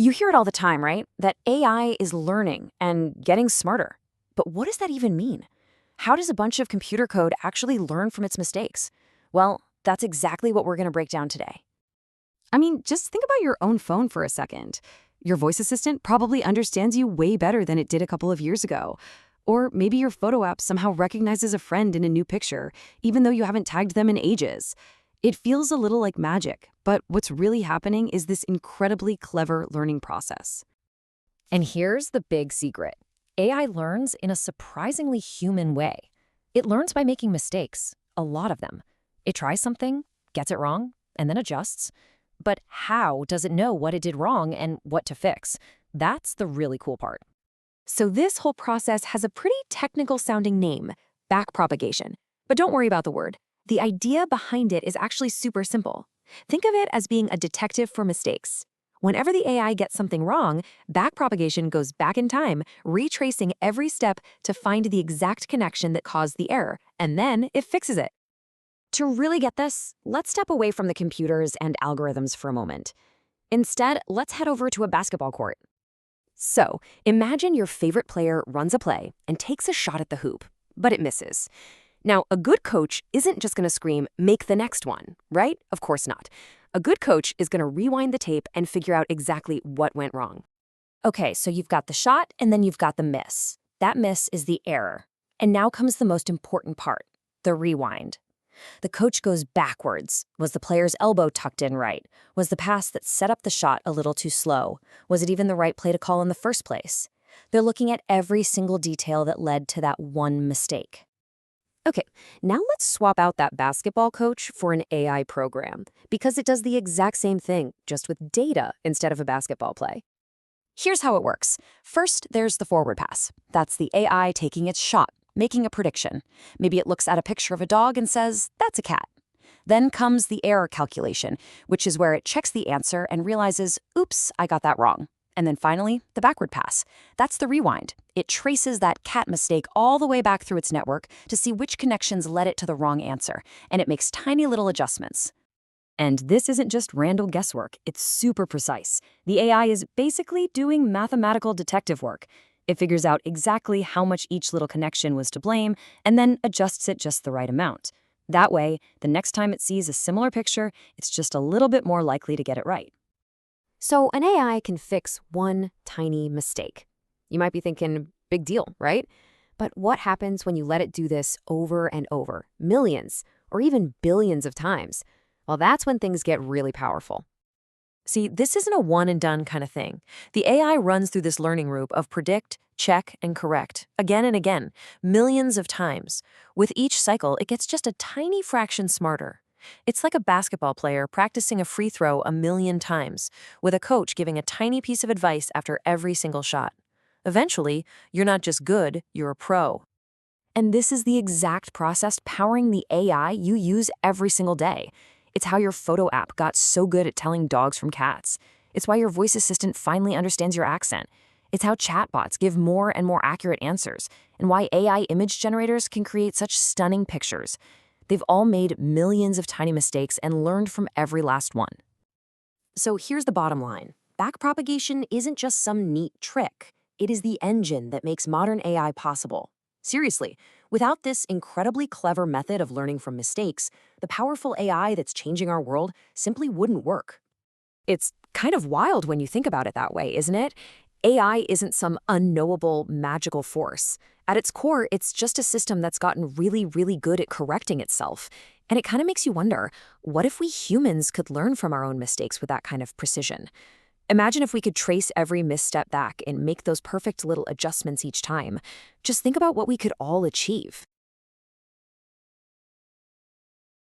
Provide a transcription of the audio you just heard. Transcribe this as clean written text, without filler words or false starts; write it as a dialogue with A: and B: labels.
A: You hear it all the time, right? That AI is learning and getting smarter. But what does that even mean? How does a bunch of computer code actually learn from its mistakes? Well, that's exactly what we're going to break down today.
B: I mean, just think about your own phone for a second. Your voice assistant probably understands you way better than it did a couple of years ago. Or maybe your photo app somehow recognizes a friend in a new picture, even though you haven't tagged them in ages. It feels a little like magic, but what's really happening is this incredibly clever learning process.
C: And here's the big secret. AI learns in a surprisingly human way. It learns by making mistakes, a lot of them. It tries something, gets it wrong, and then adjusts. But how does it know what it did wrong and what to fix? That's the really cool part.
A: So this whole process has a pretty technical-sounding name, backpropagation. But don't worry about the word. The idea behind it is actually super simple. Think of it as being a detective for mistakes. Whenever the AI gets something wrong, backpropagation goes back in time, retracing every step to find the exact connection that caused the error, and then it fixes it. To really get this, let's step away from the computers and algorithms for a moment. Instead, let's head over to a basketball court. So, imagine your favorite player runs a play and takes a shot at the hoop, but it misses. Now, a good coach isn't just going to scream, "Make the next one," right? Of course not. A good coach is going to rewind the tape and figure out exactly what went wrong. Okay, so you've got the shot and then you've got the miss. That miss is the error. And now comes the most important part, the rewind. The coach goes backwards. Was the player's elbow tucked in right? Was the pass that set up the shot a little too slow? Was it even the right play to call in the first place? They're looking at every single detail that led to that one mistake. Okay, now let's swap out that basketball coach for an AI program, because it does the exact same thing, just with data instead of a basketball play. Here's how it works. First, there's the forward pass. That's the AI taking its shot, making a prediction. Maybe it looks at a picture of a dog and says, "That's a cat." Then comes the error calculation, which is where it checks the answer and realizes, "Oops, I got that wrong." And then finally, the backward pass. That's the rewind. It traces that cat mistake all the way back through its network to see which connections led it to the wrong answer, and it makes tiny little adjustments.
B: And this isn't just random guesswork, it's super precise. The AI is basically doing mathematical detective work. It figures out exactly how much each little connection was to blame and then adjusts it just the right amount. That way, the next time it sees a similar picture, it's just a little bit more likely to get it right.
A: So an AI can fix one tiny mistake. You might be thinking, big deal, right? But what happens when you let it do this over and over, millions or even billions of times? Well, that's when things get really powerful. See, this isn't a one-and-done kind of thing. The AI runs through this learning loop of predict, check, and correct, again and again, millions of times. With each cycle, it gets just a tiny fraction smarter. It's like a basketball player practicing a free throw a million times, with a coach giving a tiny piece of advice after every single shot. Eventually, you're not just good, you're a pro. And this is the exact process powering the AI you use every single day. It's how your photo app got so good at telling dogs from cats. It's why your voice assistant finally understands your accent. It's how chatbots give more and more accurate answers, and why AI image generators can create such stunning pictures. They've all made millions of tiny mistakes and learned from every last one. So here's the bottom line. Backpropagation isn't just some neat trick. It is the engine that makes modern AI possible. Seriously, without this incredibly clever method of learning from mistakes, the powerful AI that's changing our world simply wouldn't work. It's kind of wild when you think about it that way, isn't it? AI isn't some unknowable, magical force. At its core, it's just a system that's gotten really, really good at correcting itself. And it kind of makes you wonder, what if we humans could learn from our own mistakes with that kind of precision? Imagine if we could trace every misstep back and make those perfect little adjustments each time. Just think about what we could all achieve.